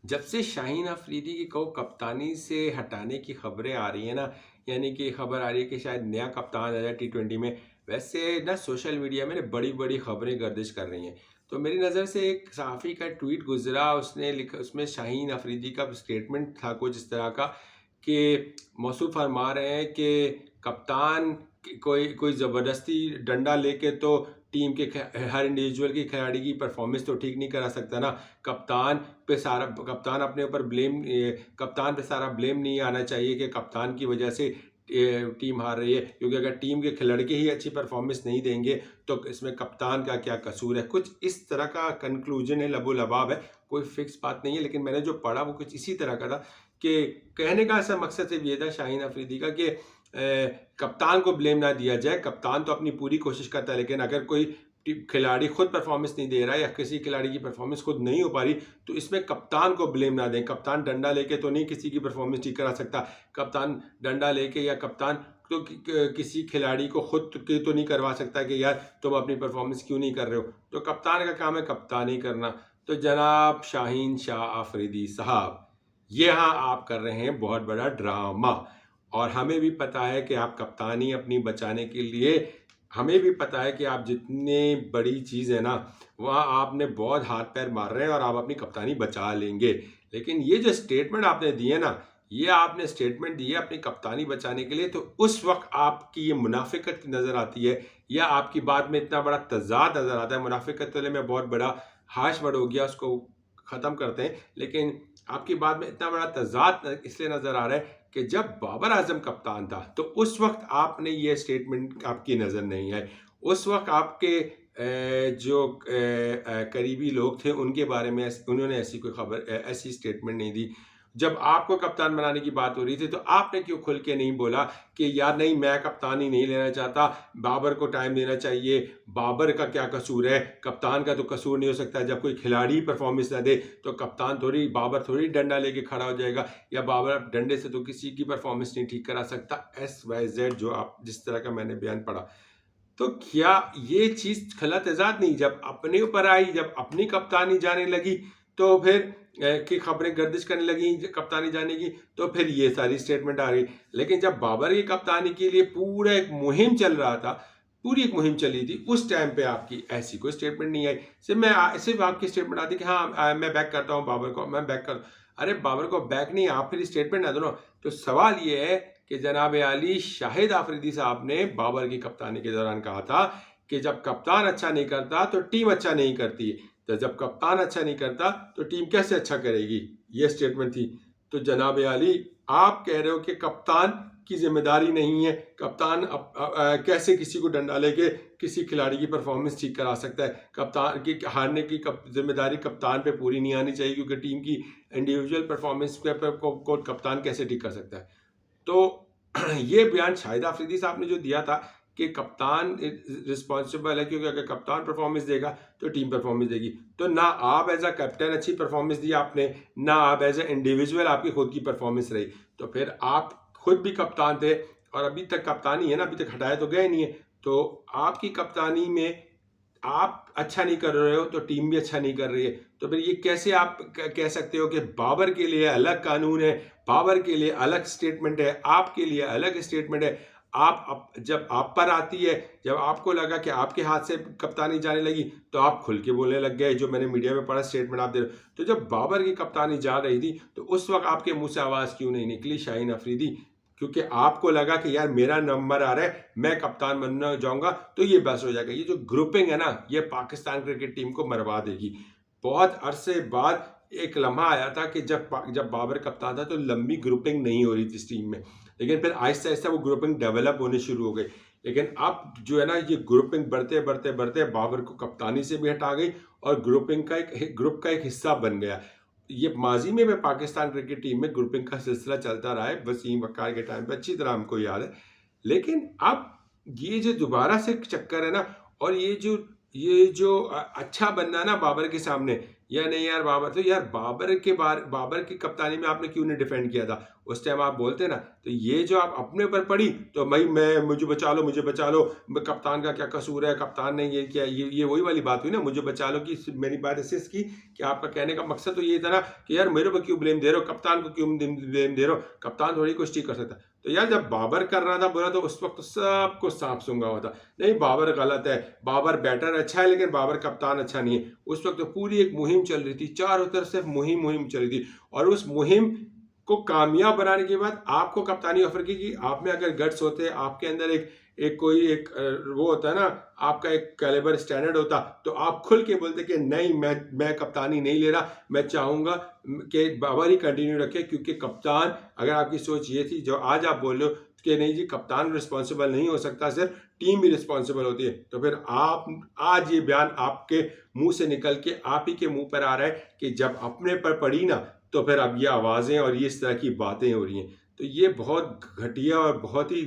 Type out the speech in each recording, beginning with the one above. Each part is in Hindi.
जब से शाहीन अफरीदी को कप्तानी से हटाने की खबरें आ रही है ना, यानी कि खबर आ रही है कि शायद नया कप्तान आ जाए टी20 में। वैसे ना सोशल मीडिया में ना बड़ी बड़ी खबरें गर्दिश कर रही हैं। तो मेरी नज़र से एक सहाफ़ी का ट्वीट गुजरा, उसने लिखा, उसमें शाहीन अफरीदी का स्टेटमेंट था कुछ इस तरह का कि मौसूफ फरमा रहे हैं कि कप्तान कोई कोई ज़बरदस्ती डंडा लेके तो टीम के हर इंडिविजुअल की खिलाड़ी की परफॉर्मेंस तो ठीक नहीं करा सकता ना। कप्तान अपने ऊपर ब्लेम कप्तान पे सारा ब्लेम नहीं आना चाहिए कि कप्तान की वजह से टीम हार रही है, क्योंकि अगर टीम के खिलाड़ी ही अच्छी परफॉर्मेंस नहीं देंगे तो इसमें कप्तान का क्या कसूर है। कुछ इस तरह का कंक्लूजन है, लबो लबाब है, कोई फिक्स बात नहीं है, लेकिन मैंने जो पढ़ा वो कुछ इसी तरह का था कि कहने का ऐसा मकसद सिर्फ ये था शाहीन अफरीदी का कि कप्तान को ब्लेम ना दिया जाए। कप्तान तो अपनी पूरी कोशिश करता है, लेकिन अगर कोई खिलाड़ी खुद परफॉर्मेंस नहीं दे रहा है या किसी खिलाड़ी की परफॉर्मेंस खुद नहीं हो पा रही, तो इसमें कप्तान को ब्लेम ना दें। कप्तान डंडा लेके तो नहीं किसी की परफॉर्मेंस ठीक करा सकता। कप्तान डंडा लेके या कप्तान तो किसी खिलाड़ी को खुद की तो नहीं करवा सकता कि यार तुम अपनी परफॉर्मेंस क्यों नहीं कर रहे हो। तो कप्तान का काम है कप्तान ही करना। तो जनाब शाहीन शाह अफरीदी साहब, ये यहाँ आप कर रहे हैं बहुत बड़ा ड्रामा। और हमें भी पता है कि आप कप्तानी अपनी बचाने के लिए, हमें भी पता है कि आप जितने बड़ी चीज़ है ना, वहाँ आपने बहुत हाथ पैर मार रहे हैं और आप अपनी कप्तानी बचा लेंगे। लेकिन ये जो स्टेटमेंट आपने दिए ना, ये आपने स्टेटमेंट दी है अपनी कप्तानी बचाने के लिए, तो उस वक्त आपकी ये मुनाफिकत नज़र आती है या आपकी बात में इतना बड़ा तज़ाद नज़र आता है। मुनाफिकत तो मैं बहुत बड़ा हाश वर्ड हो गया, उसको ख़त्म करते हैं। लेकिन आपकी बात में इतना बड़ा तज़ाद इसलिए नज़र आ रहा है कि जब बाबर आजम कप्तान था तो उस वक्त आपने ये स्टेटमेंट आपकी नज़र नहीं आए। उस वक्त आपके जो करीबी लोग थे उनके बारे में उन्होंने ऐसी कोई खबर ऐसी स्टेटमेंट नहीं दी। जब आपको कप्तान बनाने की बात हो रही थी तो आपने क्यों खुल के नहीं बोला कि यार नहीं, मैं कप्तानी नहीं लेना चाहता, बाबर को टाइम देना चाहिए, बाबर का क्या कसूर है, कप्तान का तो कसूर नहीं हो सकता। जब कोई खिलाड़ी परफॉर्मेंस ना दे तो कप्तान थोड़ी, बाबर थोड़ी डंडा लेके खड़ा हो जाएगा, या बाबर डंडे से तो किसी की परफॉर्मेंस नहीं ठीक करा सकता। XYZ जो आप जिस तरह का मैंने बयान पढ़ा, तो क्या ये चीज़ खला तेज़ाद नहीं जब अपने ऊपर आई, जब अपनी कप्तानी जाने लगी तो फिर की खबरें गर्दिश करने लगी कप्तानी जाने की, तो फिर ये सारी स्टेटमेंट आ गई। लेकिन जब बाबर की कप्तानी के लिए पूरा एक मुहिम चल रहा था, पूरी एक मुहिम चली थी, उस टाइम पे आपकी ऐसी कोई स्टेटमेंट नहीं आई। सिर्फ आपकी स्टेटमेंट आती कि हाँ मैं बैक करता हूँ बाबर को, मैं बैक कर। अरे बाबर को बैक नहीं, आप फिर स्टेटमेंट ना दो ना। तो सवाल ये है कि जनाब आली शाहिद आफरीदी साहब ने बाबर की कप्तानी के दौरान कहा था कि जब कप्तान अच्छा नहीं करता तो टीम अच्छा नहीं करती, तो जब कप्तान अच्छा नहीं करता तो टीम कैसे अच्छा करेगी, ये स्टेटमेंट थी। तो जनाब आली, आप कह रहे हो कि कप्तान की जिम्मेदारी नहीं है, कप्तान कैसे किसी को डंडा लेके किसी खिलाड़ी की परफॉर्मेंस ठीक करा सकता है। कप्तान की हारने की जिम्मेदारी कप्तान पे पूरी नहीं आनी चाहिए, क्योंकि टीम की इंडिविजुअल परफॉर्मेंस को कप्तान कैसे ठीक कर सकता है। तो ये बयान शाहिद आफरीदी साहब ने जो दिया था कि कप्तान रिस्पॉन्सिबल है, क्योंकि अगर कप्तान परफॉर्मेंस देगा तो टीम परफॉर्मेंस देगी। तो ना आप एज अ कैप्टन अच्छी परफॉर्मेंस दी आपने, ना आप एज अ इंडिविजुअल आपकी खुद की परफॉर्मेंस रही। तो फिर आप खुद भी कप्तान थे और अभी तक कप्तानी है ना, अभी तक हटाए तो गए नहीं है। तो आपकी कप्तानी में आप अच्छा नहीं कर रहे हो तो टीम भी अच्छा नहीं कर रही है। तो फिर ये कैसे आप कह सकते हो कि बाबर के लिए अलग कानून है, बाबर के लिए अलग स्टेटमेंट है, आपके लिए अलग स्टेटमेंट है। जब आप पर आती है, जब आपको लगा कि आपके हाथ से कप्तानी जाने लगी, तो आप खुल के बोलने लग गए, जो मैंने मीडिया में पढ़ा स्टेटमेंट आप दे रहे हो। तो जब बाबर की कप्तानी जा रही थी तो उस वक्त आपके मुंह से आवाज़ क्यों नहीं निकली शाहीन अफरीदी? क्योंकि आपको लगा कि यार मेरा नंबर आ रहा है, मैं कप्तान बनना जाऊंगा तो ये बस हो जाएगा। ये जो ग्रुपिंग है ना, ये पाकिस्तान क्रिकेट टीम को मरवा देगी। बहुत अरसे बाद एक लम्हा आया था कि जब बाबर कप्तान था तो लंबी ग्रुपिंग नहीं हो रही थी इस टीम में, लेकिन फिर आहिस्ता आहिस्ता वो ग्रुपिंग डेवलप होनी शुरू हो गई। लेकिन अब जो है ना, ये ग्रुपिंग बढ़ते बढ़ते बढ़ते बाबर को कप्तानी से भी हटा गई और ग्रुप का एक हिस्सा बन गया। ये माजी में पाकिस्तान क्रिकेट टीम में ग्रुपिंग का सिलसिला चलता रहा है, वसीम वकार के टाइम पे अच्छी तरह हमको याद है। लेकिन अब ये जो दोबारा से चक्कर है ना, और ये जो ये जो अच्छा बनना ना बाबर के सामने, या नहीं यार बाबर, तो यार बाबर की कप्तानी में आपने क्यों नहीं डिफेंड किया था उस टाइम, आप बोलते ना। तो ये जो आप अपने ऊपर पड़ी, तो भाई मैं, मुझे बचा लो, मुझे बचा लो, कप्तान का क्या कसूर है, कप्तान ने ये किया, ये वही वाली बात हुई ना, मुझे बचा लो की मेरी बात ऐसे की कि आपका कहने का मकसद तो ये था ना कि यार मेरे को क्यों ब्लेम दे रहे हो, कप्तान को क्यों ब्लेम दे रहे हो, कप्तान थोड़ी कुछ ठीक कर सकता। तो यार जब बाबर कर रहा था बुरा, तो उस वक्त तो सबको सांप सूंघा हुआ था, नहीं बाबर गलत है, बाबर बैटर अच्छा है लेकिन बाबर कप्तान अच्छा नहीं है। उस वक्त तो पूरी एक मुहिम चल रही थी, चारों तरफ से मुहिम चल रही थी, और उस मुहिम को कामयाब बनाने के बाद आपको कप्तानी ऑफर की कि आप में अगर गट्स होते, आपके अंदर एक वो होता है ना, आपका एक कैलिबर स्टैंडर्ड होता, तो आप खुल के बोलते कि नहीं, मैं कप्तानी नहीं ले रहा, मैं चाहूंगा कि बाबर ही कंटिन्यू रखे, क्योंकि कप्तान, अगर आपकी सोच ये थी जो आज आप बोल रहे हो कि नहीं जी कप्तान रिस्पॉन्सिबल नहीं हो सकता, सिर्फ टीम भी रिस्पॉन्सिबल होती है, तो फिर आप आज ये बयान आपके मुंह से निकल के आप ही के मुंह पर आ रहा है कि जब अपने पर पड़ी ना, तो फिर अब ये आवाज़ें और ये इस तरह की बातें हो रही हैं। तो ये बहुत घटिया और बहुत ही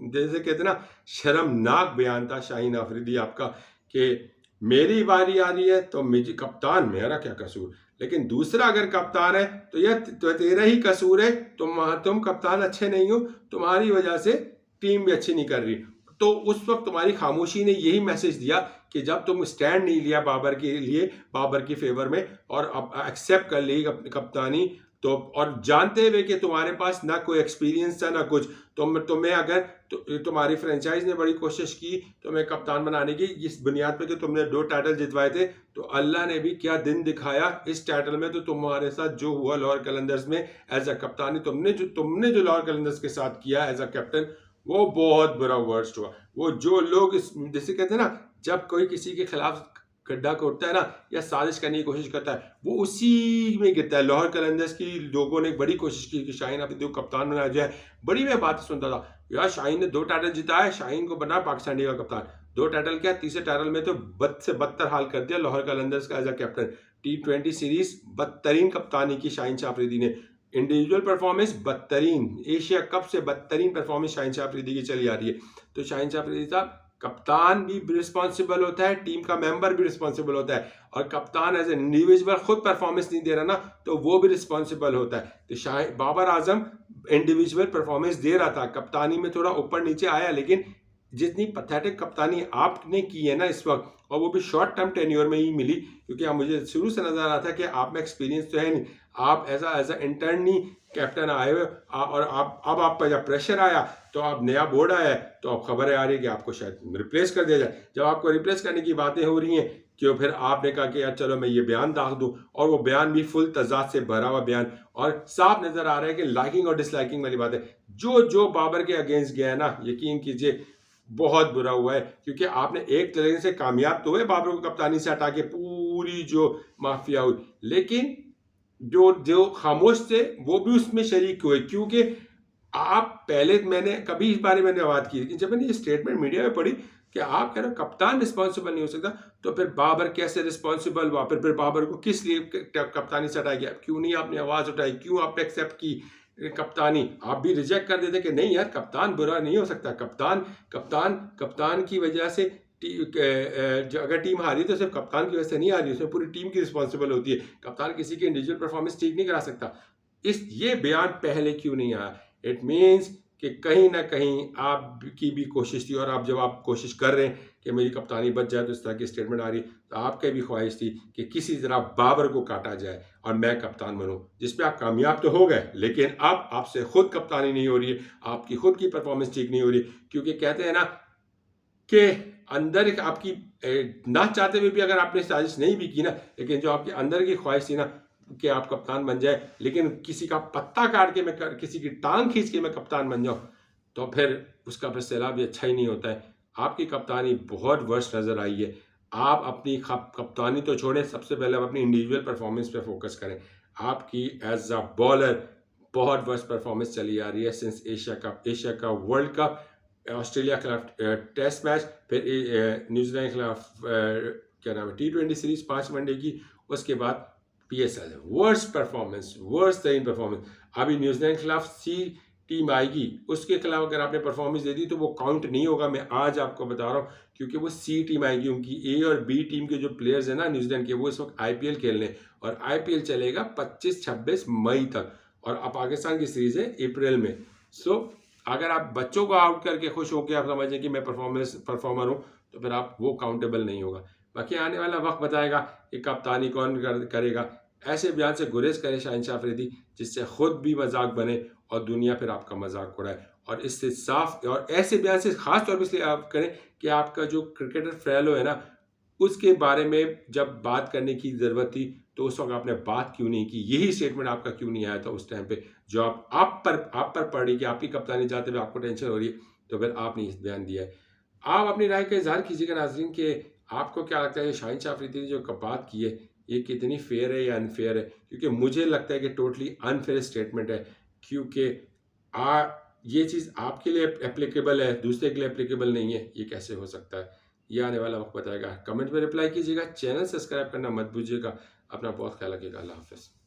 जैसे कहते हैं ना शर्मनाक बयान था शाहीन आफरीदी आपका, कि मेरी बारी आ रही है तो मुझे कप्तान, मेरा क्या कसूर, लेकिन दूसरा अगर कप्तान है तो यह तो तेरा ही कसूर है, तुम कप्तान अच्छे नहीं हो, तुम्हारी वजह से टीम भी अच्छी नहीं कर रही। तो उस वक्त तुम्हारी खामोशी ने यही मैसेज दिया कि जब तुम स्टैंड नहीं लिया बाबर के लिए, बाबर की फेवर में, और अब एक्सेप्ट कर ली अपनी कप्तानी, तो और जानते हुए कि तुम्हारे पास ना कोई एक्सपीरियंस था ना कुछ, तुम्हें अगर तुम्हारी फ्रेंचाइज ने बड़ी कोशिश की तुम्हें कप्तान बनाने की, इस बुनियाद पे कि तुमने 2 टाइटल जितवाए थे, तो अल्लाह ने भी क्या दिन दिखाया इस टाइटल में। तो तुम्हारे साथ जो हुआ लाहौर कलंदर्स में एज अ कप्तानी, तुमने जो लाहौर कलंदर्स के साथ किया एज अ कैप्टन, वो बहुत बुरा वर्स्ट हुआ। वो जो लोग इस जैसे कहते हैं ना, जब कोई किसी के खिलाफ गड्ढा खोदता है ना या साजिश करने की कोशिश करता है, वो उसी में गिरता है। लाहौर कलंदर्स की लोगों ने बड़ी कोशिश की कि शाहीन आफरीदी को कप्तान बनाया जाए। बड़ी मैं बात सुनता था, यार शाहीन ने 2 टाइटल जिताया, शाहीन को बना पाकिस्तान टीम का कप्तान। 2 टाइटल क्या, तीसरे टाइटल में तो बद से बदतर हाल कर दिया लाहौर कलंदर्स का as a captain. T20 series बदतरीन कप्तानी की शाहीन शाह अफरीदी ने, इंडिविजुअल परफॉर्मेंस बदतरीन, एशिया कप से बदतरीन परफॉर्मेंस शाहीन शाह अफरीदी की चली आ रही है। तो शाहीन शाह अफरीदी साहब, कप्तान भी रिस्पॉन्सिबल होता है, टीम का मेंबर भी रिस्पॉन्सिबल होता है, और कप्तान एज एन इंडिविजुअल खुद परफॉर्मेंस नहीं दे रहा ना, तो वो भी रिस्पॉन्सिबल होता है। तो बाबर आजम इंडिविजुअल परफॉर्मेंस दे रहा था, कप्तानी में थोड़ा ऊपर नीचे आया, लेकिन जितनी पथेटिक कप्तानी आपने की है ना इस वक्त, और वो भी शॉर्ट टर्म टेन्योर में ही मिली, क्योंकि आप मुझे शुरू से नजर आ रहा था कि आप में एक्सपीरियंस तो है नहीं, आप एज अ इंटर्न ही कैप्टन आए हुए, और आप पर जब प्रेशर आया, तो आप नया बोर्ड आया है, तो अब खबर आ रही है कि आपको शायद रिप्लेस कर दिया जाए। जब आपको रिप्लेस करने की बातें हो रही हैं, कि फिर आपने कहा कि यार चलो मैं ये बयान दाग दूं, और वो बयान भी फुल तजाद से भरा हुआ बयान, और साफ नजर आ रहा है कि लाइकिंग और डिसलाइकिंग वाली बात है। जो बाबर के अगेंस्ट गया है ना, यकीन कीजिए बहुत बुरा हुआ है, क्योंकि आपने एक तरह से कामयाब तो हुए बाबर को कप्तानी से हटा के, पूरी जो माफिया हुई, लेकिन जो जो खामोश थे वो भी उसमें शरीक हुए, क्योंकि आप पहले, मैंने कभी इस बारे में बात की, लेकिन जब मैंने ये स्टेटमेंट मीडिया में पढ़ी कि आप कह रहे हो कप्तान रिस्पॉन्सिबल नहीं हो सकता, तो फिर बाबर कैसे रिस्पॉन्सिबल हुआ, फिर बाबर को किस लिए कप्तानी से हटाया गया, क्यों नहीं आपने आवाज उठाई, क्यों आपने एक्सेप्ट की कप्तानी। आप भी रिजेक्ट कर देते कि नहीं यार कप्तान बुरा नहीं हो सकता, कप्तान की वजह से अगर टीम हारी तो सिर्फ कप्तान की वजह से नहीं हारी, उसमें पूरी टीम की रिस्पॉन्सिबल होती है, कप्तान किसी की इंडिविजुअल परफॉर्मेंस ठीक नहीं करा सकता। ये बयान पहले क्यों नहीं आया? इट मीन्स कि कहीं ना कहीं आपकी भी कोशिश थी, और जब आप कोशिश कर रहे हैं कि मेरी कप्तानी बच जाए, तो इस तरह की स्टेटमेंट आ रही, तो आपकी भी ख्वाहिश थी कि किसी तरह बाबर को काटा जाए और मैं कप्तान बनूं, जिसपे आप कामयाब तो हो गए, लेकिन अब आपसे खुद कप्तानी नहीं हो रही है, आपकी खुद की परफॉर्मेंस ठीक नहीं हो रही, क्योंकि कहते हैं ना कि अंदर आपकी ना चाहते हुए भी अगर आपने साजिश नहीं भी की ना, लेकिन जो आपके अंदर की ख्वाहिश थी ना कि आप कप्तान बन जाए, लेकिन किसी का पत्ता काट के मैं किसी की टांग खींच के मैं कप्तान बन जाऊं, तो फिर उसका फिर सैलाब भी अच्छा ही नहीं होता है। आपकी कप्तानी बहुत वर्स्ट नज़र आई है। आप अपनी कप्तानी तो छोड़ें, सबसे पहले आप अपनी इंडिविजुअल परफॉर्मेंस पे फोकस करें। आपकी एज अ बॉलर बहुत वर्स्ट परफॉर्मेंस चली आ रही है सिंस एशिया का वर्ल्ड कप, ऑस्ट्रेलिया के खिलाफ टेस्ट मैच, फिर न्यूजीलैंड के खिलाफ क्या नाम है T20 सीरीज 5 वनडे की, उसके बाद PSL वर्स्ट परफॉर्मेंस, वर्स्ट तरीन परफॉर्मेंस। अभी न्यूजीलैंड के खिलाफ टीम आएगी, उसके खिलाफ अगर आपने परफॉर्मेंस दे दी तो वो काउंट नहीं होगा। मैं आज आपको बता रहा हूँ, क्योंकि वो सी टीम आएगी। उनकी ए और बी टीम के जो प्लेयर्स हैं ना न्यूजीलैंड के, वो इस वक्त आईपीएल खेलने, और आईपीएल चलेगा 25-26 मई तक, और अब पाकिस्तान की सीरीज है अप्रैल में। सो अगर आप बच्चों को आउट करके खुश होकर आप समझें कि मैं परफॉर्मर हूँ, तो फिर आप वो काउंटेबल नहीं होगा। बाकी आने वाला वक्त बताएगा कि कप्तानी कौन करेगा। ऐसे बयान से गुरेज करे शहनशाह अफरीदी, जिससे खुद भी मजाक बने और दुनिया फिर आपका मजाक उड़ाए। और इससे साफ, और ऐसे बयान से खास तौर पर इसलिए आप करें कि आपका जो क्रिकेटर फ्रेलो है ना, उसके बारे में जब बात करने की ज़रूरत थी तो उस वक्त आपने बात क्यों नहीं की, यही स्टेटमेंट आपका क्यों नहीं आया था उस टाइम पे, जो आप पर पड़ रही कि आपकी कप्तानी जाते हुए आपको टेंशन हो रही है, तो फिर आपने इस बयान दिया है। आप अपनी राय का इजहार कीजिएगा नाज़रीन, कि आपको क्या लगता है शाहीन शाह अफरीदी ने जो बात की है ये कितनी फेयर है या अनफेयर है। क्योंकि मुझे लगता है कि टोटली अनफेयर स्टेटमेंट है, क्योंकि आ ये चीज़ आपके लिए एप्लीकेबल है, दूसरे के लिए एप्लीकेबल नहीं है, ये कैसे हो सकता है। ये आने वाला वक्त बताएगा। कमेंट में रिप्लाई कीजिएगा, चैनल सब्सक्राइब करना मत भूलिएगा। अपना बहुत ख्याल रखिएगा। अल्लाह हाफ़िज़।